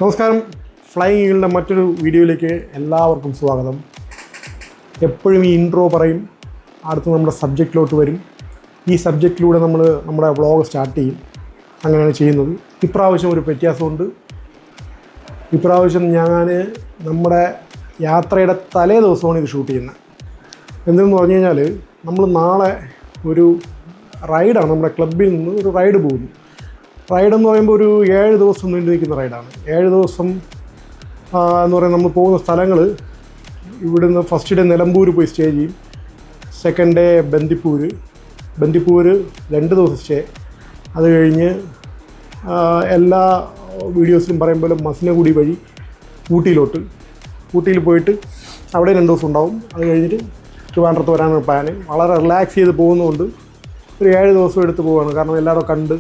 നമസ്കാരം. ഫ്ലൈയിങ് ഈഗിളിൻ്റെ മറ്റൊരു വീഡിയോയിലേക്ക് എല്ലാവർക്കും സ്വാഗതം. എപ്പോഴും ഈ ഇൻട്രോ പറയും, അടുത്ത് നമ്മുടെ സബ്ജക്റ്റിലോട്ട് വരും. ഈ സബ്ജക്റ്റിലൂടെ നമ്മൾ നമ്മുടെ വ്ളോഗ് സ്റ്റാർട്ട് ചെയ്യും. അങ്ങനെയാണ് ചെയ്യുന്നത്. ഇപ്രാവശ്യം ഒരു വ്യത്യാസമുണ്ട്. ഇപ്രാവശ്യം ഞാൻ നമ്മുടെ യാത്രയുടെ തലേ ദിവസമാണ് ഇത് ഷൂട്ട് ചെയ്യുന്നത്. എന്തെന്ന് പറഞ്ഞു കഴിഞ്ഞാൽ നമ്മൾ നാളെ ഒരു റൈഡാണ്, നമ്മുടെ ക്ലബ്ബിൽ നിന്ന് ഒരു റൈഡ് പോകുന്നു. റൈഡെന്ന് പറയുമ്പോൾ ഒരു 7 ദിവസം നീണ്ടു നിൽക്കുന്ന റൈഡാണ്. 7 ദിവസം എന്ന് പറയുന്നത് നമ്മൾ പോകുന്ന സ്ഥലങ്ങൾ, ഇവിടുന്ന് ഫസ്റ്റ് ഡേ നിലമ്പൂർ പോയി സ്റ്റേ ചെയ്യും. സെക്കൻഡ് ഡേ ബന്ദിപ്പൂർ 2 ദിവസം സ്റ്റേ. അത് കഴിഞ്ഞ് എല്ലാ വീഡിയോസിലും പറയും പോലെ മസിനഗുഡി വഴി ഊട്ടിയിൽ പോയിട്ട് അവിടെ 2 ദിവസം ഉണ്ടാവും. അത് കഴിഞ്ഞിട്ട് ട്രിവാൻഡ്രത്ത് വരാനാണ് പ്ലാന്. വളരെ റിലാക്സ് ചെയ്ത് പോകുന്നതുകൊണ്ട് ഒരു 7 ദിവസം എടുത്ത് പോവുകയാണ്. കാരണം എല്ലാവരും കണ്ട്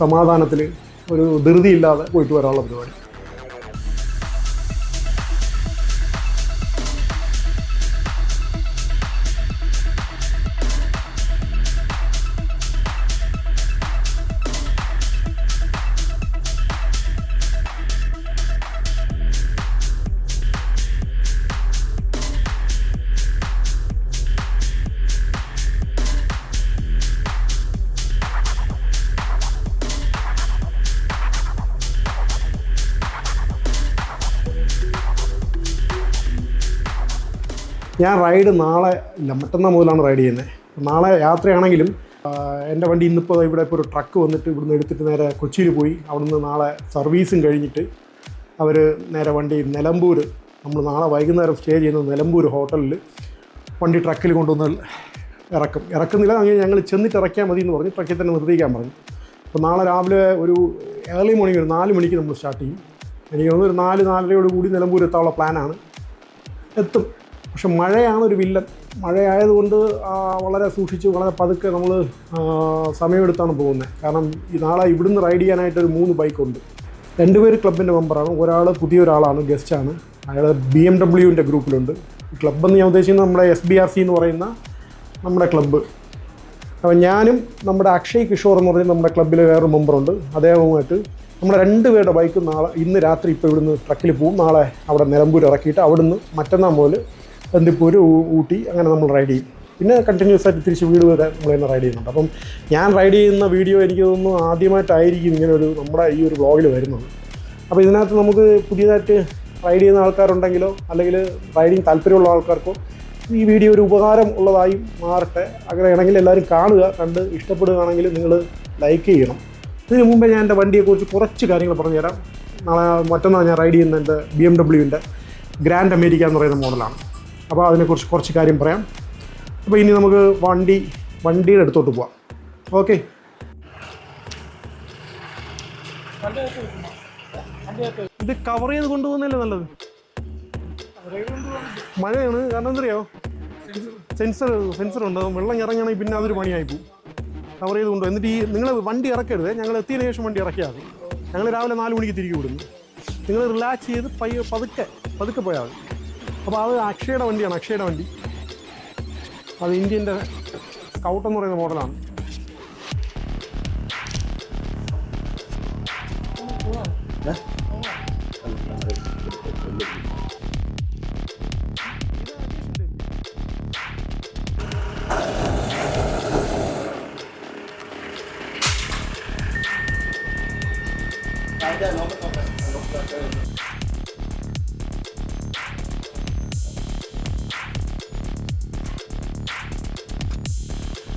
സമാധാനത്തിൽ ഒരു ധൃതിയില്ലാതെ പോയിട്ട് വരാനുള്ള പരിപാടി. ഞാൻ റൈഡ് നാളെ ഇല്ല, മറ്റന്നാൾ മുതലാണ് റൈഡ് ചെയ്യുന്നത്. നാളെ യാത്രയാണെങ്കിലും എൻ്റെ വണ്ടി ഇന്നിപ്പോൾ ഇവിടെ ഇപ്പോൾ ഒരു ട്രക്ക് വന്നിട്ട് ഇവിടുന്ന് എടുത്തിട്ട് നേരെ കൊച്ചിയിൽ പോയി അവിടുന്ന് നാളെ സർവീസും കഴിഞ്ഞിട്ട് അവർ നേരെ വണ്ടി നിലമ്പൂർ, നമ്മൾ നാളെ വൈകുന്നേരം സ്റ്റേ ചെയ്യുന്നത് നിലമ്പൂർ ഹോട്ടലിൽ വണ്ടി ട്രക്കിൽ കൊണ്ടുവന്ന് ഇറക്കുന്നില്ല. അങ്ങനെ ഞങ്ങൾ ചെന്നിട്ട് ഇറക്കിയാൽ മതി എന്ന് പറഞ്ഞ് ട്രക്കിൽ തന്നെ നിർത്തിക്കാൻ പറഞ്ഞു. അപ്പോൾ നാളെ രാവിലെ ഒരു ഏർലി മോർണിംഗ് ഒരു 4 മണിക്ക് നമ്മൾ സ്റ്റാർട്ട് ചെയ്യും. എനിക്ക് തോന്നുന്നു ഒരു 4-4:30 കൂടി നിലമ്പൂർ എത്താനുള്ള പ്ലാനാണ്. എത്തും. പക്ഷെ മഴയാണ് ഒരു വില്ലൻ. മഴയായതുകൊണ്ട് വളരെ സൂക്ഷിച്ച് വളരെ പതുക്കെ നമ്മൾ സമയമെടുത്താണ് പോകുന്നത്. കാരണം ഈ നാളെ ഇവിടുന്ന് റൈഡ് ചെയ്യാനായിട്ടൊരു 3 ബൈക്കുണ്ട്. 2 പേര് ക്ലബിൻ്റെ മെമ്പറാണ്. ഒരാൾ പുതിയൊരാളാണ്, ഗസ്റ്റാണ്. അയാൾ BMW ഗ്രൂപ്പിലുണ്ട്. ക്ലബ്ബെന്ന് ഞാൻ ഉദ്ദേശിക്കുന്നത് നമ്മുടെ SBRC എന്ന് പറയുന്ന നമ്മുടെ ക്ലബ്ബ്. അപ്പോൾ ഞാനും നമ്മുടെ അക്ഷയ് കിഷോർ എന്ന് പറഞ്ഞാൽ നമ്മുടെ ക്ലബ്ബിൽ വേറൊരു മെമ്പറുണ്ട്. അദ്ദേഹവുമായിട്ട് നമ്മുടെ 2 പേരുടെ ബൈക്ക് ഇന്ന് രാത്രി ഇപ്പോൾ ഇവിടുന്ന് ട്രക്കിൽ പോകും. നാളെ അവിടെ നിലമ്പൂർ ഇറക്കിയിട്ട് അവിടുന്ന് മറ്റന്നാൾ മുതൽ ബന്ദിപ്പൂർ, ഊട്ടി അങ്ങനെ നമ്മൾ റൈഡ് ചെയ്യും. പിന്നെ കണ്ടിന്യൂസ് ആയിട്ട് തിരിച്ച് വീട് വരെ നമ്മൾ തന്നെ റൈഡ് ചെയ്യുന്നുണ്ട്. അപ്പം ഞാൻ റൈഡ് ചെയ്യുന്ന വീഡിയോ എനിക്ക് തോന്നുന്നു ആദ്യമായിട്ടായിരിക്കും ഇങ്ങനെ നമ്മുടെ ഈ ഒരു വ്ളോഗിൽ വരുന്നത്. അപ്പോൾ ഇതിനകത്ത് നമുക്ക് പുതിയതായിട്ട് റൈഡ് ചെയ്യുന്ന ആൾക്കാരുണ്ടെങ്കിലോ അല്ലെങ്കിൽ റൈഡിങ് താല്പര്യമുള്ള ആൾക്കാർക്കോ ഈ വീഡിയോ ഒരു ഉപകാരം ഉള്ളതായി മാറട്ടെ. അങ്ങനെയാണെങ്കിൽ എല്ലാവരും കാണുക. കണ്ട് ഇഷ്ടപ്പെടുകയാണെങ്കിൽ നിങ്ങൾ ലൈക്ക് ചെയ്യണം. ഇതിന് മുമ്പേ ഞാൻ എൻ്റെ വണ്ടിയെക്കുറിച്ച് കുറച്ച് കാര്യങ്ങൾ പറഞ്ഞുതരാം. മറ്റന്നാൾ ഞാൻ റൈഡ് ചെയ്യുന്ന എൻ്റെ BMW ഗ്രാൻഡ് അമേരിക്ക എന്ന് പറയുന്ന മോഡലാണ്. അപ്പോൾ അതിനെക്കുറിച്ച് കുറച്ച് കാര്യം പറയാം. അപ്പോൾ ഇനി നമുക്ക് വണ്ടിയുടെ അടുത്തോട്ട് പോവാം. ഓക്കെ. ഇത് കവർ ചെയ്ത് കൊണ്ടുപോകുന്നതല്ലേ നല്ലത്. മഴയാണ്. കാരണം എന്തറിയോ, സെൻസറുണ്ട്. വെള്ളം ഇറങ്ങുകയാണെങ്കിൽ പിന്നെ അതൊരു പണിയായി പോകും. കവർ ചെയ്ത് കൊണ്ടുപോകും. എന്നിട്ട് നിങ്ങൾ വണ്ടി ഇറക്കരുത്. ഞങ്ങൾ എത്തിയതിനു ശേഷം വണ്ടി ഇറക്കിയാൽ മതി. ഞങ്ങൾ രാവിലെ 4 മണിക്ക് തിരികെ വിടുന്നു. നിങ്ങൾ റിലാക്സ് ചെയ്ത് പതുക്കെ പോയാൽ മതി. അപ്പോൾ അത് അക്ഷയുടെ വണ്ടി. അത് ഇന്ത്യൻ്റെ സ്കൗട്ട് എന്ന് പറയുന്ന മോഡലാണ്.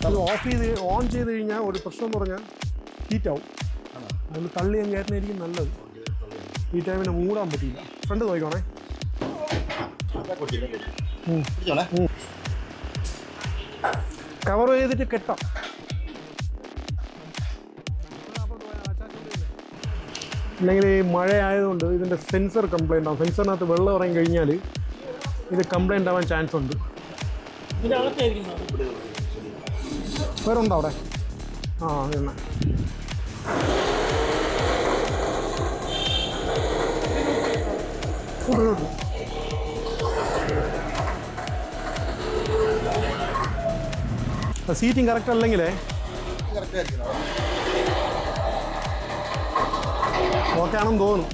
അത് ഓൺ ചെയ്ത് കഴിഞ്ഞാൽ ഒരു പ്രശ്നം എന്ന് പറഞ്ഞാൽ ഹീറ്റാവും. അതിന് തള്ളി അങ്ങ് കയറ്റുന്നതായിരിക്കും നല്ലത്. ഈ ടൈമിനെ മൂടാൻ പറ്റില്ല. ഫ്രണ്ട് നോക്കണേ. കവർ ചെയ്തിട്ട് കെട്ടാം. അല്ലെങ്കിൽ ഈ മഴ ആയതുകൊണ്ട് ഇതിൻ്റെ സെൻസർ കംപ്ലൈൻ്റ് ആവും. സെൻസറിനകത്ത് വെള്ളം ഇറങ്ങി കഴിഞ്ഞാൽ ഇത് കംപ്ലൈൻ്റ് ആവാൻ ചാൻസ് ഉണ്ട്. വേറുണ്ടോ അവിടെ? അതന്നെ. സീറ്റിംഗ് കറക്റ്റ് അല്ലെങ്കിലേ ഓക്കെ ആണെന്ന് തോന്നുന്നു.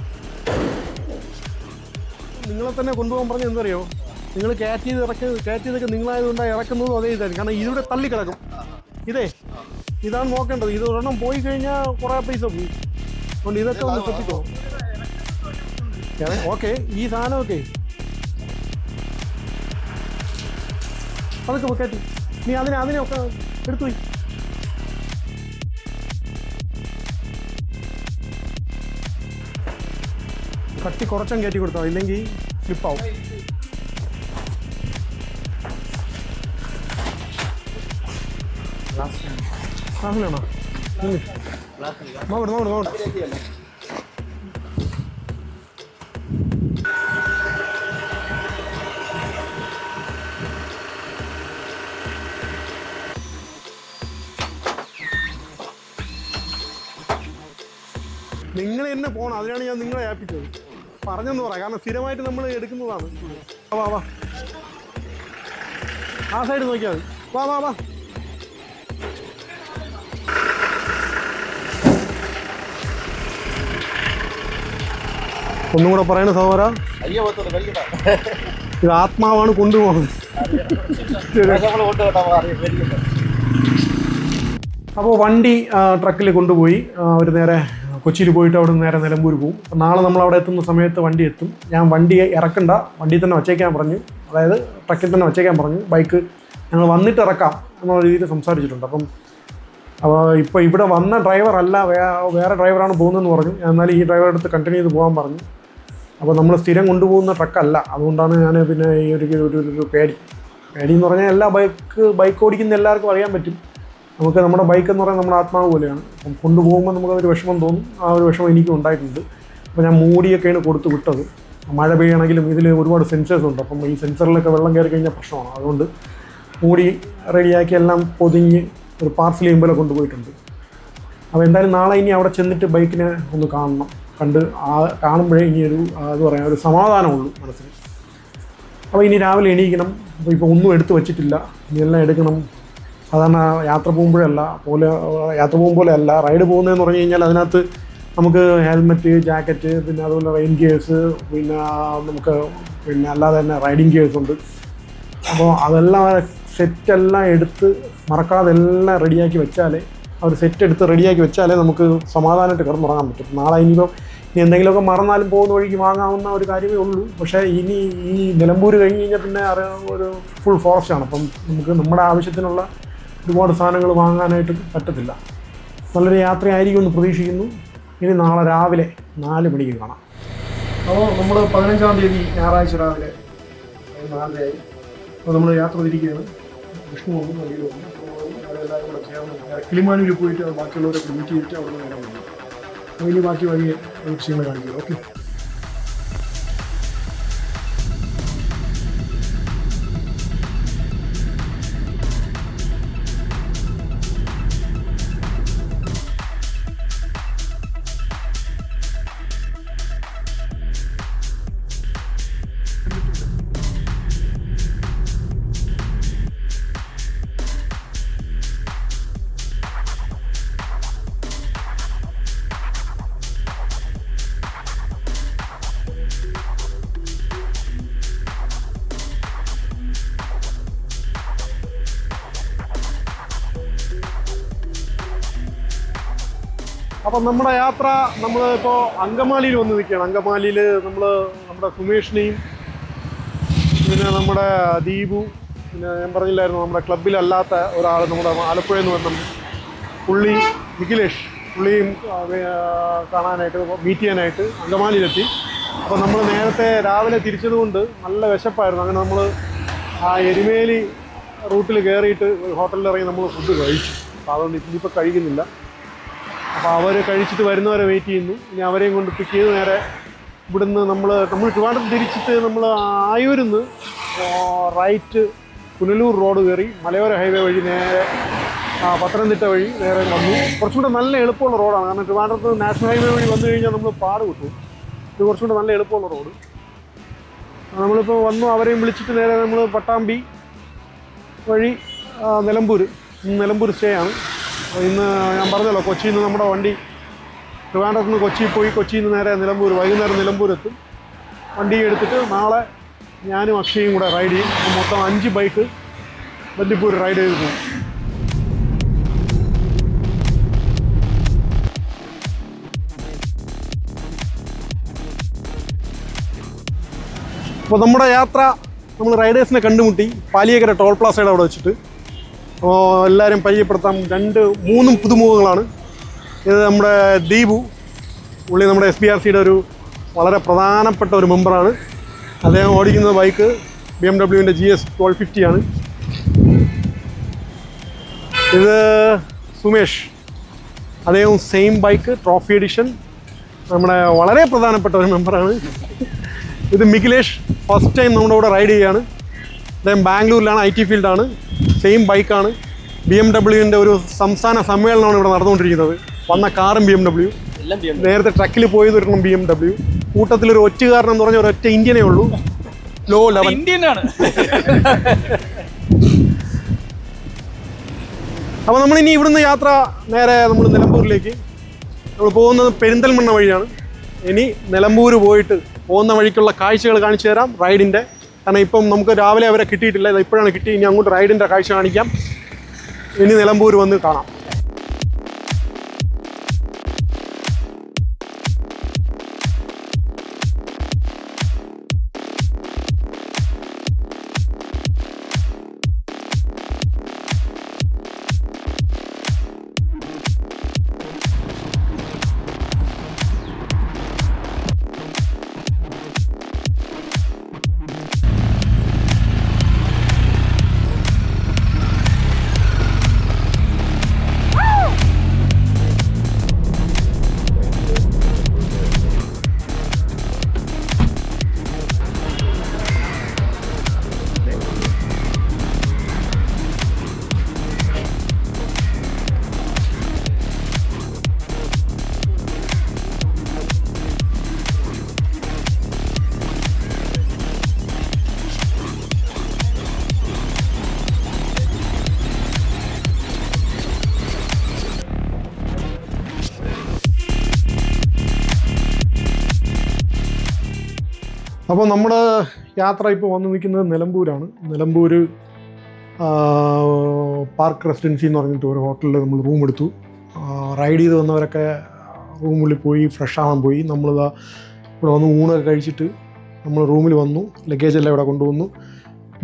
നിങ്ങളെ തന്നെ കൊണ്ടുപോകാൻ പറഞ്ഞ എന്തറിയോ, നിങ്ങൾ കയറ്റിയതൊക്കെ നിങ്ങളായതുകൊണ്ടാണ് ഇറക്കുന്നതും അതേ ഇതായിരിക്കും. കാരണം ഇതിവിടെ തള്ളിക്കിടക്കും. ഇതാണ് നോക്കേണ്ടത്. ഇത് ഒരെണ്ണം പോയി കഴിഞ്ഞാൽ കുറേ പൈസ പോകും. അതുകൊണ്ട് ഇതൊക്കെ ഒന്ന് ശ്രദ്ധിക്കോ. ഓക്കെ, ഈ സാധനമൊക്കെ അതൊക്കെ കയറ്റി നീ അതിനെയൊക്കെ എടുത്തു പോയി. കട്ടി കുറച്ചും കയറ്റി കൊടുത്തോ, ഇല്ലെങ്കിൽ സ്ലിപ്പാവും. ക്ലാസ്സിലാണോ? നോക്കട്ടെ. നിങ്ങൾ തന്നെ പോകണം, അതിനാണ് ഞാൻ നിങ്ങളെ ഏൽപ്പിച്ചത്. പറഞ്ഞെന്ന് പറയാം, കാരണം സ്ഥിരമായിട്ട് നമ്മൾ എടുക്കുന്നതാണ്. വാ ആ സൈഡ് നോക്കിയാൽ മതി. വാ ഒന്നും കൂടെ പറയണ സഹോദര, ഇത് ആത്മാവാണ് കൊണ്ടുപോകുന്നത്. അപ്പോൾ വണ്ടി ട്രക്കിൽ കൊണ്ടുപോയി അവർ നേരെ കൊച്ചിയിൽ പോയിട്ട് അവിടെ നിന്ന് നേരെ നിലമ്പൂർ പോകും. അപ്പോൾ നാളെ നമ്മൾ അവിടെ എത്തുന്ന സമയത്ത് വണ്ടി എത്തും. ഞാൻ വണ്ടി ഇറക്കണ്ട, വണ്ടിയിൽ തന്നെ വച്ചേക്കാൻ പറഞ്ഞു, അതായത് ട്രക്കിൽ തന്നെ വച്ചേക്കാൻ പറഞ്ഞു. ബൈക്ക് ഞങ്ങൾ വന്നിട്ട് ഇറക്കാം എന്നുള്ള രീതിയിൽ സംസാരിച്ചിട്ടുണ്ട്. അപ്പോൾ ഇപ്പോൾ ഇവിടെ വന്ന ഡ്രൈവറല്ല, വേറെ ഡ്രൈവറാണ് പോകുന്നതെന്ന് പറഞ്ഞു. എന്നാലും ഈ ഡ്രൈവറെ അടുത്ത് കണ്ടിന്യൂ ചെയ്ത് പോകാൻ പറഞ്ഞു. അപ്പോൾ നമ്മൾ സ്ഥിരം കൊണ്ടുപോകുന്ന ട്രക്കല്ല, അതുകൊണ്ടാണ് ഞാൻ പിന്നെ ഈ ഒരു പേടി എന്ന് പറഞ്ഞാൽ എല്ലാ ബൈക്ക് ഓടിക്കുന്ന എല്ലാവർക്കും അറിയാൻ പറ്റും. നമുക്ക് നമ്മുടെ ബൈക്ക് എന്ന് പറയുന്നത് നമ്മുടെ ആത്മാവ് പോലെയാണ്. അപ്പം കൊണ്ടുപോകുമ്പോൾ നമുക്കതൊരു വിഷമം തോന്നും. ആ ഒരു വിഷമം എനിക്കും ഉണ്ടായിട്ടുണ്ട്. അപ്പോൾ ഞാൻ മൂടിയൊക്കെയാണ് കൊടുത്ത് വിട്ടത്. മഴ പെയ്യണമെങ്കിലും ഇതിൽ ഒരുപാട് സെൻസേഴ്സ് ഉണ്ട്. അപ്പം ഈ സെൻസറിലൊക്കെ വെള്ളം കയറി കഴിഞ്ഞാൽ പ്രശ്നമാണ്. അതുകൊണ്ട് മൂടി റെഡിയാക്കി എല്ലാം പൊതിഞ്ഞ് ഒരു പാർസൽ ചെയ്യുമ്പോൾ കൊണ്ടുപോയിട്ടുണ്ട്. അപ്പോൾ എന്തായാലും നാളെ ഇനി അവിടെ ചെന്നിട്ട് ബൈക്കിനെ ഒന്ന് കാണുമ്പോഴേ ഇനി അത് പറയാം ഒരു സമാധാനമുള്ളൂ മനസ്സിന്. അപ്പോൾ ഇനി രാവിലെ എണീക്കണം. അപ്പോൾ ഇപ്പോൾ ഒന്നും എടുത്ത് വെച്ചിട്ടില്ല, ഇനി എല്ലാം എടുക്കണം. സാധാരണ യാത്ര പോകുമ്പോഴല്ല റൈഡ് പോകുന്നതെന്ന് പറഞ്ഞു കഴിഞ്ഞാൽ അതിനകത്ത് നമുക്ക് ഹെൽമെറ്റ്, ജാക്കറ്റ്, പിന്നെ അതുപോലെ റെയിൻ ഗിയേഴ്സ്, പിന്നെ നമുക്ക് അല്ലാതെ തന്നെ റൈഡിങ് ഗിയേഴ്സ് ഉണ്ട്. അപ്പോൾ അതെല്ലാം സെറ്റെല്ലാം എടുത്ത് മറക്കാതെ എല്ലാം റെഡിയാക്കി വെച്ചാലേ റെഡിയാക്കി വെച്ചാലേ നമുക്ക് സമാധാനമായിട്ട് കിടന്നുറങ്ങാൻ പറ്റും. നാളെ ഇനി എന്തെങ്കിലുമൊക്കെ മറന്നാലും പോകുന്ന വഴിക്ക് വാങ്ങാവുന്ന ഒരു കാര്യമേ ഉള്ളൂ. പക്ഷേ ഇനി ഈ നിലമ്പൂർ കഴിഞ്ഞ് കഴിഞ്ഞാൽ പിന്നെ ഒരു ഫുൾ ഫോറസ്റ്റാണ്. അപ്പം നമുക്ക് നമ്മുടെ ആവശ്യത്തിനുള്ള ഒരുപാട് സാധനങ്ങൾ വാങ്ങാനായിട്ട് പറ്റത്തില്ല. നല്ലൊരു യാത്രയായിരിക്കും എന്ന് പ്രതീക്ഷിക്കുന്നു. ഇനി നാളെ രാവിലെ 4 മണിക്ക് കാണാം. അപ്പോൾ നമ്മൾ 15-ാം തീയതി ഞായറാഴ്ച രാവിലെ 4:30 അപ്പോൾ നമ്മൾ യാത്ര തിരിക്കുകയാണ്. വിഷ്ണു വന്നു, വഴിയിൽ വന്നു. അവരെല്ലാവരും കൂടെ ചേർന്ന് കിളിമാനൂരിൽ പോയിട്ട് ബാക്കിയുള്ളവരെ മീറ്റ് ചെയ്തിട്ട് അവിടെ നിന്ന് നേരം വന്നു. അപ്പോൾ ഇനി ബാക്കി വഴിയെ ലക്ഷ്യങ്ങൾ കാണിക്കുക. ഓക്കെ. അപ്പം നമ്മുടെ യാത്ര നമ്മളിപ്പോൾ അങ്കമാലിയിൽ വന്ന് നിൽക്കുകയാണ്. അങ്കമാലിയിൽ നമ്മുടെ സുമേഷിനെയും പിന്നെ നമ്മുടെ ദീപു, പിന്നെ ഞാൻ പറഞ്ഞില്ലായിരുന്നു നമ്മുടെ ക്ലബിലല്ലാത്ത ഒരാൾ നമ്മുടെ ആലപ്പുഴയിൽ നിന്ന് വന്ന പുള്ളി നിഖിലേഷ്, പുള്ളിയും കാണാനായിട്ട് മീറ്റ് ചെയ്യാനായിട്ട് അങ്കമാലിയിലെത്തി. അപ്പോൾ നമ്മൾ നേരത്തെ രാവിലെ തിരിച്ചതുകൊണ്ട് നല്ല വിശപ്പായിരുന്നു. അങ്ങനെ നമ്മൾ ആ എരുമേലി റൂട്ടിൽ കയറിയിട്ട് ഹോട്ടലിൽ ഇറങ്ങി നമ്മൾ ഫുഡ് കഴിച്ചു. അപ്പോൾ അതുകൊണ്ട് ഇനിയിപ്പോൾ കഴിക്കുന്നില്ല. അപ്പോൾ അവർ കഴിച്ചിട്ട് വരുന്നവരെ വെയിറ്റ് ചെയ്യുന്നു. ഇനി അവരെയും കൊണ്ട് പിക്ക് ചെയ്ത് നേരെ ഇവിടുന്ന് നമ്മൾ ട്രിവാൻഡ്രം തിരിച്ചിട്ട് നമ്മൾ ആയൂരിൽ നിന്ന് റൈറ്റ് പുനലൂർ റോഡ് കയറി മലയോര ഹൈവേ വഴി നേരെ പത്തനംതിട്ട വഴി നേരെ വന്നു. കുറച്ചുകൂടെ നല്ല എളുപ്പമുള്ള റോഡാണ്. കാരണം ട്രിവാൻഡ്രത്ത് നാഷണൽ ഹൈവേ വഴി വന്നു കഴിഞ്ഞാൽ നമ്മൾ പാട് കിട്ടും. ഇത് കുറച്ചുകൂടെ നല്ല എളുപ്പമുള്ള റോഡ്. നമ്മളിപ്പോൾ വന്നു, അവരെയും വിളിച്ചിട്ട് നേരെ നമ്മൾ പട്ടാമ്പി വഴി നിലമ്പൂർ സ്റ്റേ ആണ്. ഇന്ന് ഞാൻ പറഞ്ഞല്ലോ, കൊച്ചിയിൽ നിന്ന് നമ്മുടെ വണ്ടി ട്രിവാൻഡ്രത്ത് നിന്ന് കൊച്ചിയിൽ പോയി, കൊച്ചിയിൽ നിന്ന് നേരെ നിലമ്പൂർ, വൈകുന്നേരം നിലമ്പൂർ എത്തും. വണ്ടി എടുത്തിട്ട് നാളെ ഞാനും അക്ഷയും കൂടെ റൈഡ് ചെയ്യും. മൊത്തം 5 ബൈക്ക് ബന്ദിപ്പൂർ റൈഡ് ചെയ്ത് പോകും. അപ്പോൾ നമ്മുടെ യാത്ര നമ്മൾ റൈഡേഴ്സിനെ കണ്ടുമുട്ടി പാലിയേക്കര ടോൾ പ്ലാസയുടെ അവിടെ വെച്ചിട്ട്. അപ്പോൾ എല്ലാവരും പരിചയപ്പെടുത്താം. 3 പുതുമുഖങ്ങളാണ്. ഇത് നമ്മുടെ ദീപു, പുള്ളി നമ്മുടെ SBRCയുടെ ഒരു വളരെ പ്രധാനപ്പെട്ട ഒരു മെമ്പറാണ്. അദ്ദേഹം ഓടിക്കുന്ന ബൈക്ക് BMW GS 1250 ആണ്. ഇത് സുമേഷ്, അദ്ദേഹം സെയിം ബൈക്ക് ട്രോഫി എഡിഷൻ, നമ്മുടെ വളരെ പ്രധാനപ്പെട്ട ഒരു മെമ്പറാണ്. ഇത് മിഖിലേഷ്, ഫസ്റ്റ് ടൈം നമ്മുടെ കൂടെ റൈഡ് ചെയ്യുകയാണ്. അദ്ദേഹം ബാംഗ്ലൂരിലാണ്, IT ഫീൽഡാണ്. സെയിം ബൈക്കാണ്. BMW ഒരു സംസ്ഥാന സമ്മേളനമാണ് ഇവിടെ നടന്നുകൊണ്ടിരിക്കുന്നത്. വന്ന കാറും BMW, നേരത്തെ ട്രക്കിൽ പോയത് ഒരെണ്ണം BMW, കൂട്ടത്തിലൊരു ഒറ്റുകാരൻ എന്ന് പറഞ്ഞ ഒരൊറ്റ ഇന്ത്യനേ ഉള്ളൂ, ലോ ലെവൽ ഇന്ത്യനാണ്. അപ്പോൾ നമ്മളിനി ഇവിടുന്ന് യാത്ര നേരെ നമ്മൾ നിലമ്പൂരിലേക്ക്. നമ്മൾ പോകുന്നത് പെരിന്തൽമണ്ണ വഴിയാണ്. ഇനി നിലമ്പൂർ പോയിട്ട് പോകുന്ന വഴിക്കുള്ള കാഴ്ചകൾ കാണിച്ചു തരാം റൈഡിൻ്റെ. കാരണം ഇപ്പം നമുക്ക് രാവിലെ അവരെ കിട്ടിയിട്ടില്ല, ഇത് ഇപ്പോഴാണ് കിട്ടി. ഇനി അങ്ങോട്ട് റൈഡിൻ്റെ കാഴ്ച കാണിക്കാം. ഇനി നിലമ്പൂർ വന്ന് കാണാം. അപ്പോൾ നമ്മുടെ യാത്ര ഇപ്പോൾ വന്ന് നിൽക്കുന്നത് നിലമ്പൂരാണ്. നിലമ്പൂർ പാർക്ക് റെസിഡൻസി എന്ന് പറഞ്ഞിട്ട് ഒരു ഹോട്ടലിൽ നമ്മൾ റൂം എടുത്തു. റൈഡ് ചെയ്ത് വന്നവരൊക്കെ റൂമിൽ പോയി ഫ്രഷ് ആവാൻ പോയി. നമ്മളിതാ ഇവിടെ വന്ന് ഊണൊക്കെ കഴിച്ചിട്ട് നമ്മൾ റൂമിൽ വന്നു. ലഗേജെല്ലാം ഇവിടെ കൊണ്ടുവന്നു.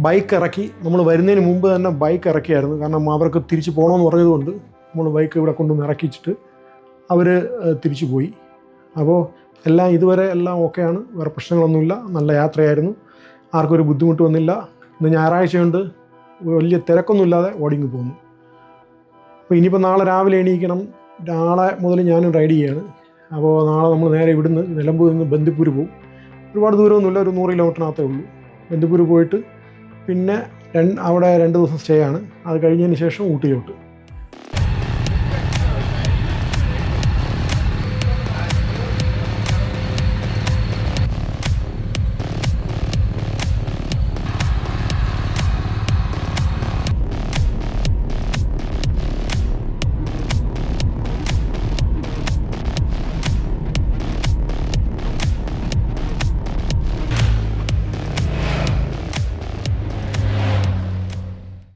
ബൈക്ക് ഇറക്കി. നമ്മൾ വരുന്നതിന് മുമ്പ് തന്നെ ബൈക്ക് ഇറക്കിയായിരുന്നു. കാരണം അവർക്ക് തിരിച്ച് പോകണമെന്ന് പറഞ്ഞതുകൊണ്ട് നമ്മൾ ബൈക്ക് ഇവിടെ കൊണ്ടുവന്ന് ഇറക്കിച്ചിട്ട് അവർ തിരിച്ചു പോയി. അപ്പോൾ എല്ലാം ഇതുവരെ എല്ലാം ഓക്കെയാണ്, വേറെ പ്രശ്നങ്ങളൊന്നുമില്ല. നല്ല യാത്രയായിരുന്നു, ആർക്കും ഒരു ബുദ്ധിമുട്ട് വന്നില്ല. ഇന്ന് ഞായറാഴ്ചയുണ്ട്, വലിയ തിരക്കൊന്നുമില്ലാതെ ഓടിങ്ങ് പോന്നു. അപ്പോൾ ഇനിയിപ്പോൾ നാളെ രാവിലെ എണീക്കണം. നാളെ മുതൽ ഞാനും റൈഡ് ചെയ്യാണ്. അപ്പോൾ നാളെ നമ്മൾ നേരെ ഇവിടുന്ന് നിലമ്പൂരിൽ നിന്ന് ബന്ദിപ്പൂർ പോകും. ഒരുപാട് ദൂരമൊന്നുമില്ല, ഒരു 100 കിലോമീറ്ററിനകത്തേ ഉള്ളൂ. ബന്ദിപ്പൂർ പോയിട്ട് പിന്നെ അവിടെ 2 ദിവസം സ്റ്റേ ആണ്. അത് കഴിഞ്ഞതിന് ശേഷം ഊട്ടിയിലോട്ട്.